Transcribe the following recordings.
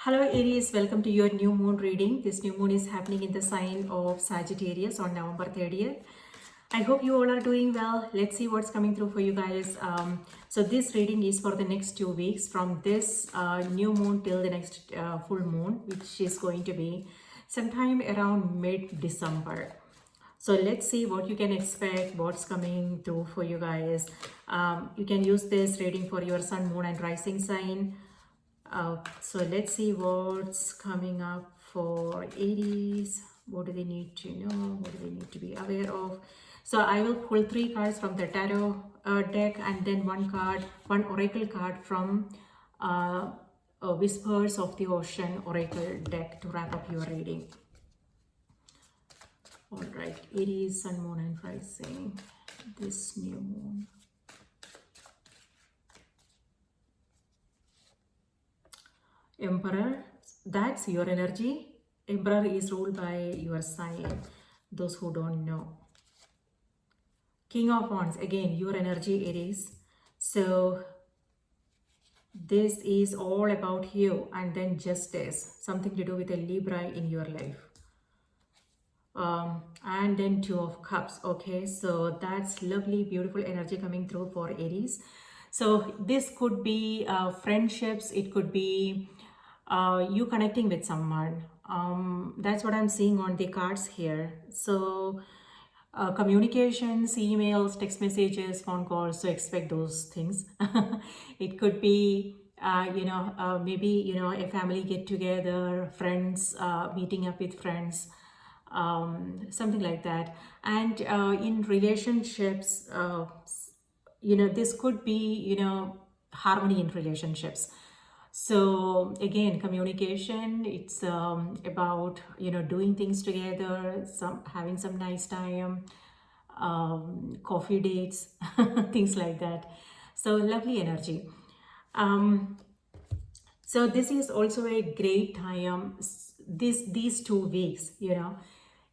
Hello Aries, welcome to your new moon reading. This new moon is happening in the sign of Sagittarius on November 30th. I hope you all are doing well. Let's see what's coming through for you guys. So this reading is for the next 2 weeks from this new moon till the next full moon, which is going to be sometime around mid-December. So let's see what you can expect, what's coming through for you guys. You can use this reading for your sun, moon and rising sign. So let's see what's coming up for Aries. What do they need to know? What do they need to be aware of? So I will pull 3 cards from the tarot deck and then one oracle card from Whispers of the Ocean oracle deck to wrap up your reading. All right, Aries, sun, moon and rising. This new moon. Emperor, that's your energy. Emperor is ruled by your sign, those who don't know. King of Wands, again, your energy, Aries. So this is all about you. And then Justice, something to do with a Libra in your life. And then Two of Cups. Okay, so that's lovely, beautiful energy coming through for Aries. So this could be friendships. It could be you connecting with someone. That's what I'm seeing on the cards here. So communications, emails, text messages, phone calls, so expect those things. It could be maybe a family get together, friends, meeting up with friends, something like that. And in relationships, this could be harmony in relationships. So again, communication, it's about doing things together, having some nice time, coffee dates, things like that. So lovely energy. So this is also a great time, these 2 weeks,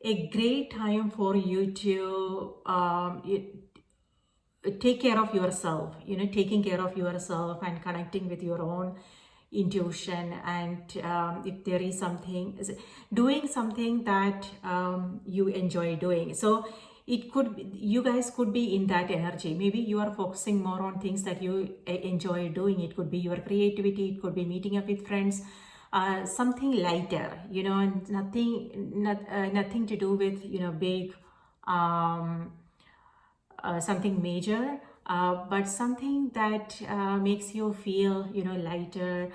a great time for you to take care of yourself, taking care of yourself and connecting with your own intuition. And if there is doing something that you enjoy doing. So you guys could be in that energy. Maybe you are focusing more on things that you enjoy doing. It could be your creativity, it could be meeting up with friends, something lighter, and nothing to do with big something major, but something that makes you feel lighter,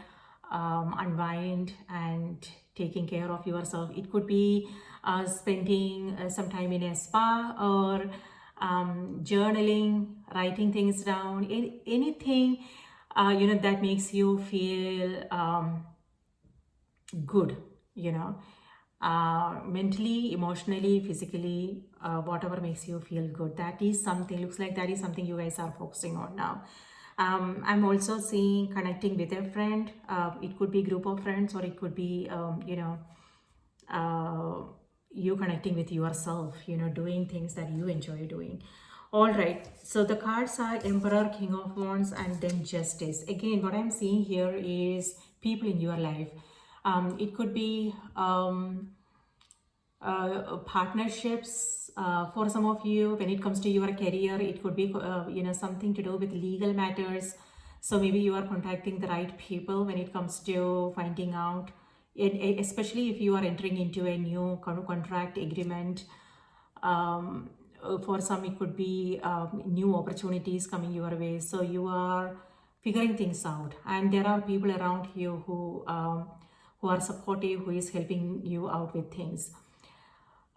unwind and taking care of yourself. It could be spending some time in a spa, or journaling, writing things down, anything that makes you feel good, mentally, emotionally, physically, whatever makes you feel good. That is something, looks like that is something you guys are focusing on now. I'm also seeing connecting with a friend. It could be group of friends, or it could be you connecting with yourself, doing things that you enjoy doing. All right, so the cards are Emperor, King of Wands, and then Justice. Again, what I'm seeing here is people in your life. It could be partnerships for some of you. When it comes to your career, it could be something to do with legal matters. So maybe you are contacting the right people when it comes to finding out, especially if you are entering into a new contract agreement. For some, it could be new opportunities coming your way. So you are figuring things out, and there are people around you who are supportive, who is helping you out with things.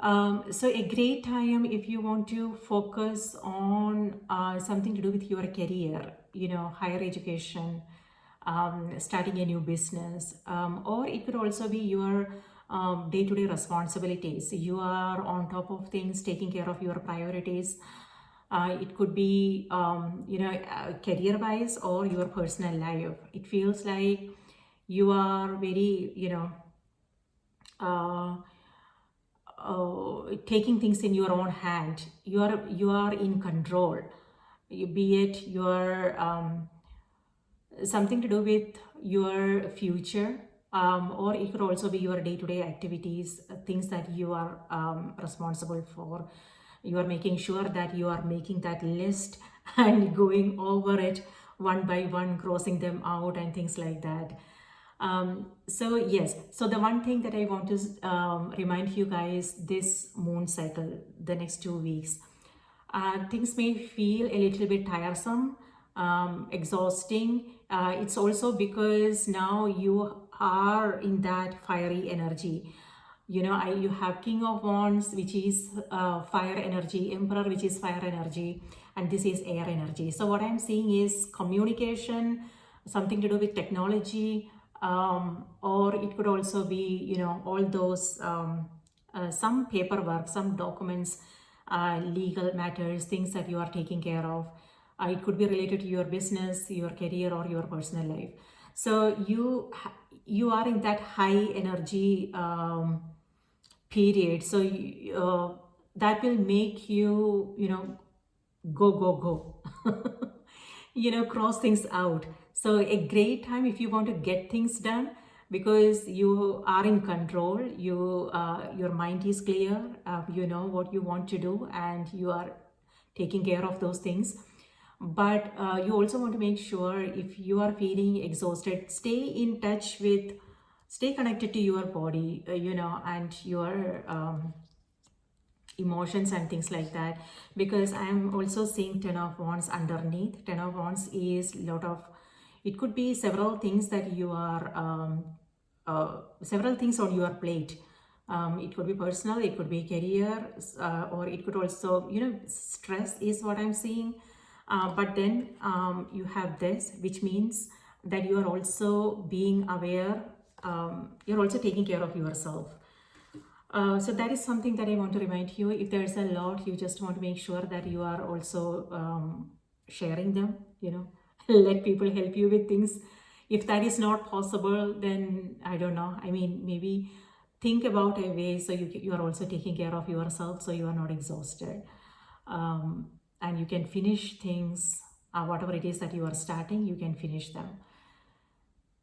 So a great time if you want to focus on something to do with your career, higher education, starting a new business, or it could also be your day-to-day responsibilities. You are on top of things, taking care of your priorities. It could be, career-wise or your personal life. It feels like you are very, taking things in your own hand. You are in control. Be it your something to do with your future, or it could also be your day-to-day activities, things that you are responsible for. You are making sure that you are making that list and going over it one by one, crossing them out and things like that. So yes, so the one thing that I want to remind you guys, this moon cycle, the next 2 weeks, things may feel a little bit tiresome, exhausting. It's also because now you are in that fiery energy. You have King of Wands, which is fire energy, Emperor, which is fire energy, and this is air energy. So what I'm seeing is communication, something to do with technology, or it could also be, all those some paperwork, some documents, legal matters, things that you are taking care of. It could be related to your business, your career, or your personal life. So you are in that high energy period. So that will make you, go, go, go. Cross things out. So a great time if you want to get things done, because you are in control. Your mind is clear. You know what you want to do, and you are taking care of those things. But you also want to make sure, if you are feeling exhausted, stay connected to your body, and your emotions and things like that, because I am also seeing 10 of wands underneath. 10 of wands is lot of, it could be several things that you are several things on your plate. It could be personal, it could be career, or it could also, stress is what I'm seeing. But then you have this, which means that you are also being aware, you're also taking care of yourself. So that is something that I want to remind you. If there's a lot, you just want to make sure that you are also sharing them, let people help you with things. If that is not possible, then I don't know. I mean, maybe think about a way so you are also taking care of yourself, so you are not exhausted. And you can finish things, whatever it is that you are starting, you can finish them.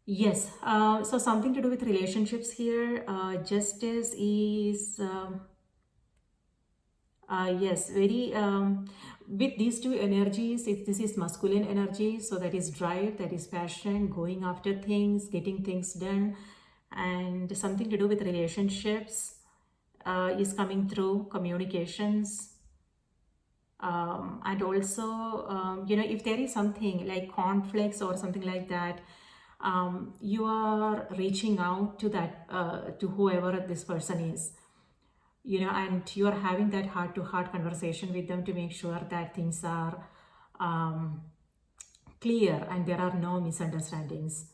Yes, so something to do with relationships here. Justice is, yes, very, with these two energies, this is masculine energy, so that is drive, that is passion, going after things, getting things done, and something to do with relationships is coming through, communications. And also, if there is something like conflicts or something like that, you are reaching out to that, to whoever this person is, and you are having that heart to heart conversation with them to make sure that things are clear and there are no misunderstandings.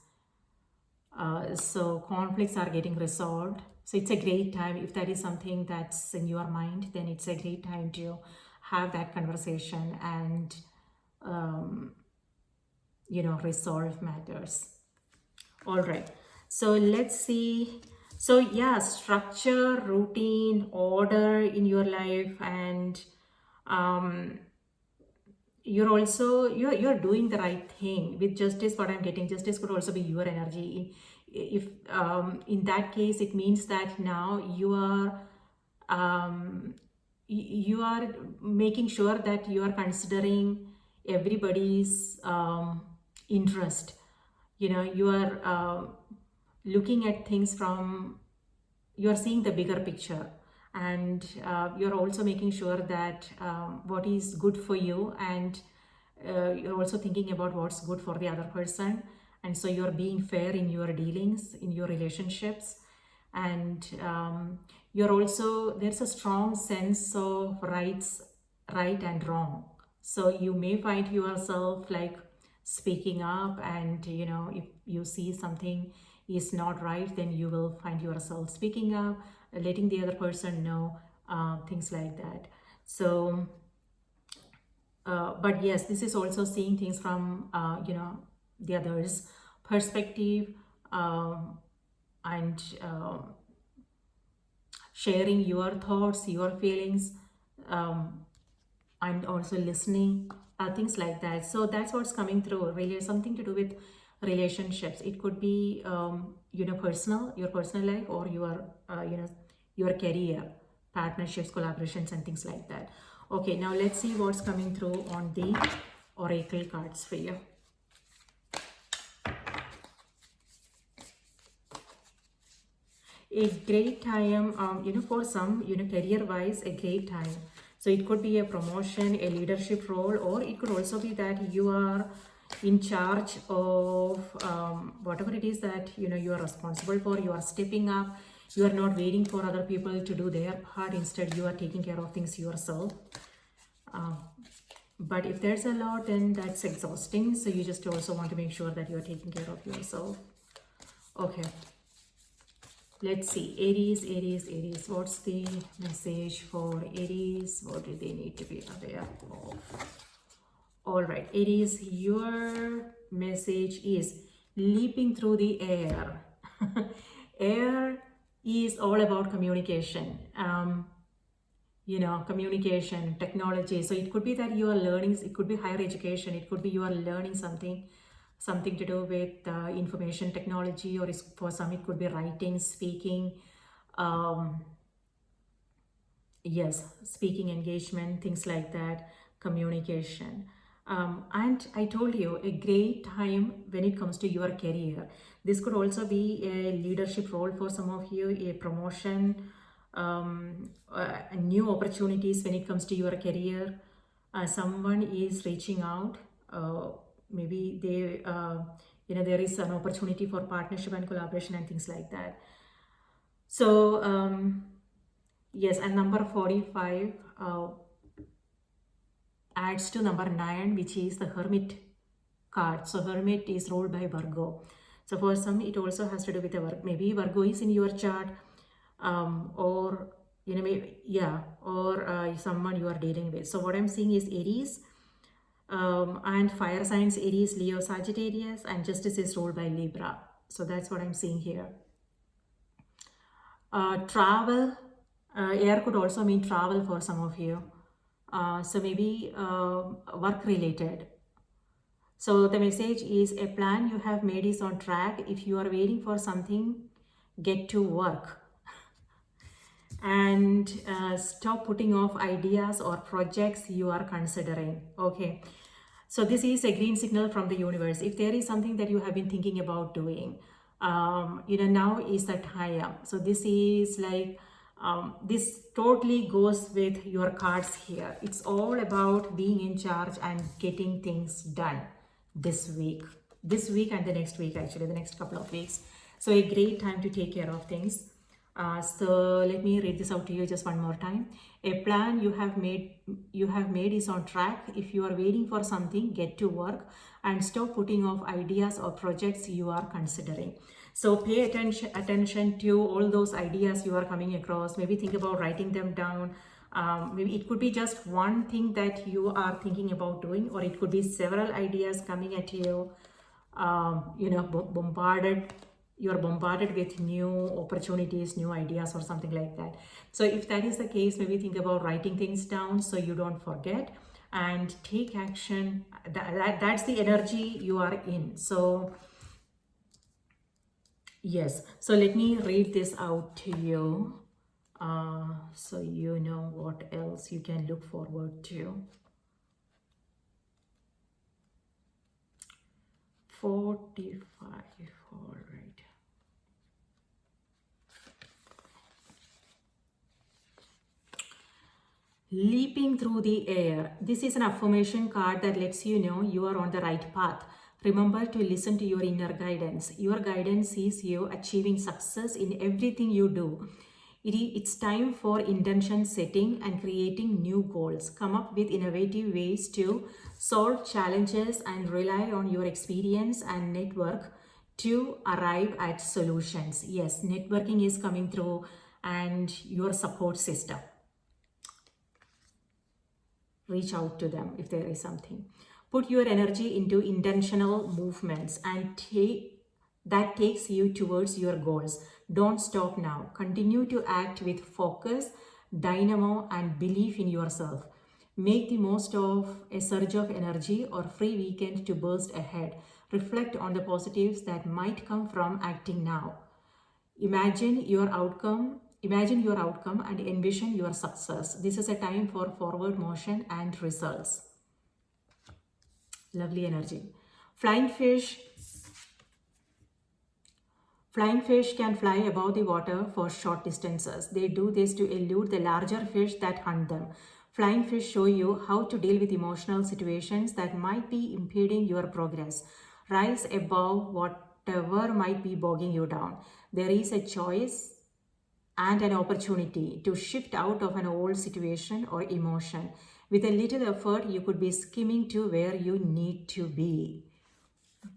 So conflicts are getting resolved. So it's a great time. If that is something that's in your mind, then it's a great time to have that conversation and, resolve matters. All right. So let's see. So yeah, structure, routine, order in your life, and you're doing the right thing with justice. What I'm getting, justice could also be your energy. If in that case, it means that now you are making sure that you are considering everybody's interest. You are looking at things from, you're seeing the bigger picture, and you're also making sure that what is good for you, and you're also thinking about what's good for the other person. And so you're being fair in your dealings, in your relationships, and you're also, there's a strong sense of right and wrong. So you may find yourself like speaking up, and if you see something is not right, then you will find yourself speaking up, letting the other person know, things like that. So but yes, this is also seeing things from the other's perspective, and sharing your thoughts, your feelings, and also listening, things like that. So that's what's coming through, really something to do with relationships. It could be personal, your personal life, or your career, partnerships, collaborations, and things like that. Okay, now let's see what's coming through on the oracle cards for you. A great time, for some, career wise, a great time. So it could be a promotion, a leadership role, or it could also be that you are in charge of whatever it is that you are responsible for. You are stepping up. You are not waiting for other people to do their part. Instead, you are taking care of things yourself. But if there's a lot, then that's exhausting. So you just also want to make sure that you're taking care of yourself. Okay. Let's see. Aries, Aries, Aries. What's the message for Aries? What do they need to be aware of? All right, Aries, your message is leaping through the air. Air is all about communication. Communication, technology. So it could be that you are learning, it could be higher education, it could be you are learning something to do with information technology, or for some it could be writing, speaking, yes, speaking engagement, things like that, communication. And I told you, a great time when it comes to your career. This could also be a leadership role for some of you, a promotion, new opportunities when it comes to your career. Someone is reaching out. Maybe there is an opportunity for partnership and collaboration and things like that. So yes, and number 45 adds to number 9, which is the Hermit card. So Hermit is ruled by Virgo. So for some, it also has to do with the work. Maybe Virgo is in your chart, or someone you are dealing with. So what I'm seeing is Aries, and fire signs Aries, Leo, Sagittarius, and Justice is ruled by Libra. So that's what I'm seeing here. Travel, air could also mean travel for some of you. So maybe work related. So the message is a plan you have made is on track. If you are waiting for something, get to work. And stop putting off ideas or projects you are considering. Okay. So this is a green signal from the universe. If there is something that you have been thinking about doing, now is the time. So this is like, this totally goes with your cards here. It's all about being in charge and getting things done this week and the next week, actually the next couple of weeks. So a great time to take care of things. So let me read this out to you just one more time. A plan you have made is on track. If you are waiting for something, get to work and stop putting off ideas or projects you are considering. So pay attention to all those ideas you are coming across. Maybe think about writing them down. Maybe it could be just one thing that you are thinking about doing, or it could be several ideas coming at you. You're bombarded with new opportunities, new ideas, or something like that. So if that is the case, maybe think about writing things down so you don't forget, and take action. That's the energy you are in. So yes, so let me read this out to you, so you know what else you can look forward to. 45, all right. Leaping through the air. This is an affirmation card that lets you know you are on the right path. Remember to listen to your inner guidance. Your guidance sees you achieving success in everything you do. It's time for intention setting and creating new goals. Come up with innovative ways to solve challenges and rely on your experience and network to arrive at solutions. Yes, networking is coming through, and your support system. Reach out to them if there is something. Put your energy into intentional movements, and that takes you towards your goals. Don't stop now. Continue to act with focus, dynamo, and belief in yourself. Make the most of a surge of energy or free weekend to burst ahead. Reflect on the positives that might come from acting now. Imagine your outcome and envision your success. This is a time for forward motion and results. Lovely energy. Flying fish. Flying fish can fly above the water for short distances. They do this to elude the larger fish that hunt them. Flying fish show you how to deal with emotional situations that might be impeding your progress. Rise above whatever might be bogging you down. There is a choice and an opportunity to shift out of an old situation or emotion. With a little effort, you could be skimming to where you need to be.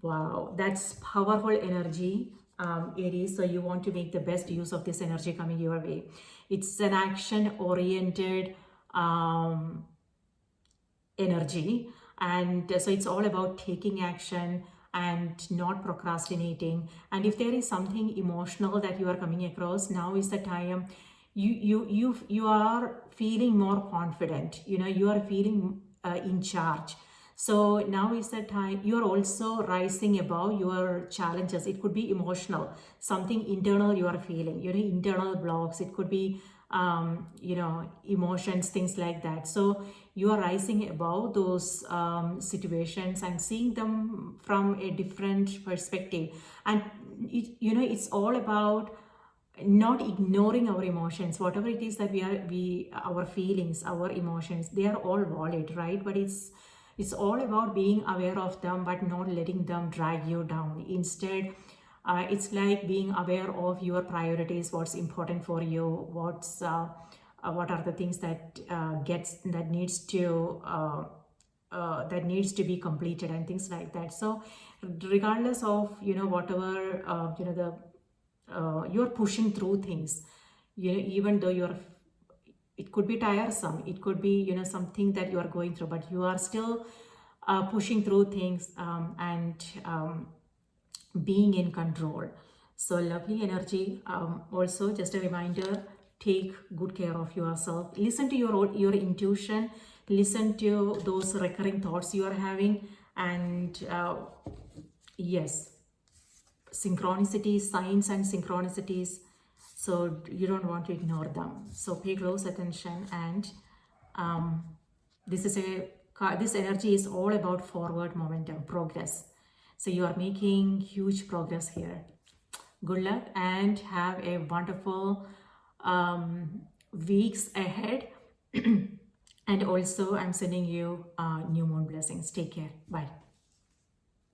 Wow, that's powerful energy, Aries. So you want to make the best use of this energy coming your way. It's an action-oriented energy, and so it's all about taking action and not procrastinating. And if there is something emotional that you are coming across, now is the time. You are feeling more confident. You are feeling in charge. So now is the time. You are also rising above your challenges. It could be emotional, something internal you are feeling, internal blocks. It could be emotions, things like that. So you are rising above those situations and seeing them from a different perspective. And it's all about not ignoring our emotions. Whatever it is that our feelings, our emotions, they are all valid, right? But it's all about being aware of them but not letting them drag you down. Instead, it's like being aware of your priorities, what's important for you, what are the things that needs to be completed and things like that. So regardless of whatever you're pushing through things, even though it could be tiresome, it could be something that you are going through, but you are still pushing through things, and being in control. So lovely energy. Also, just a reminder, take good care of yourself. Listen to your intuition. Listen to those recurring thoughts you are having. And yes, synchronicities, signs and synchronicities. So you don't want to ignore them. So pay close attention. And um, this energy is all about forward momentum, progress. So you are making huge progress here. Good luck and have a wonderful weeks ahead. And also I'm sending you new moon blessings. Take care. Bye.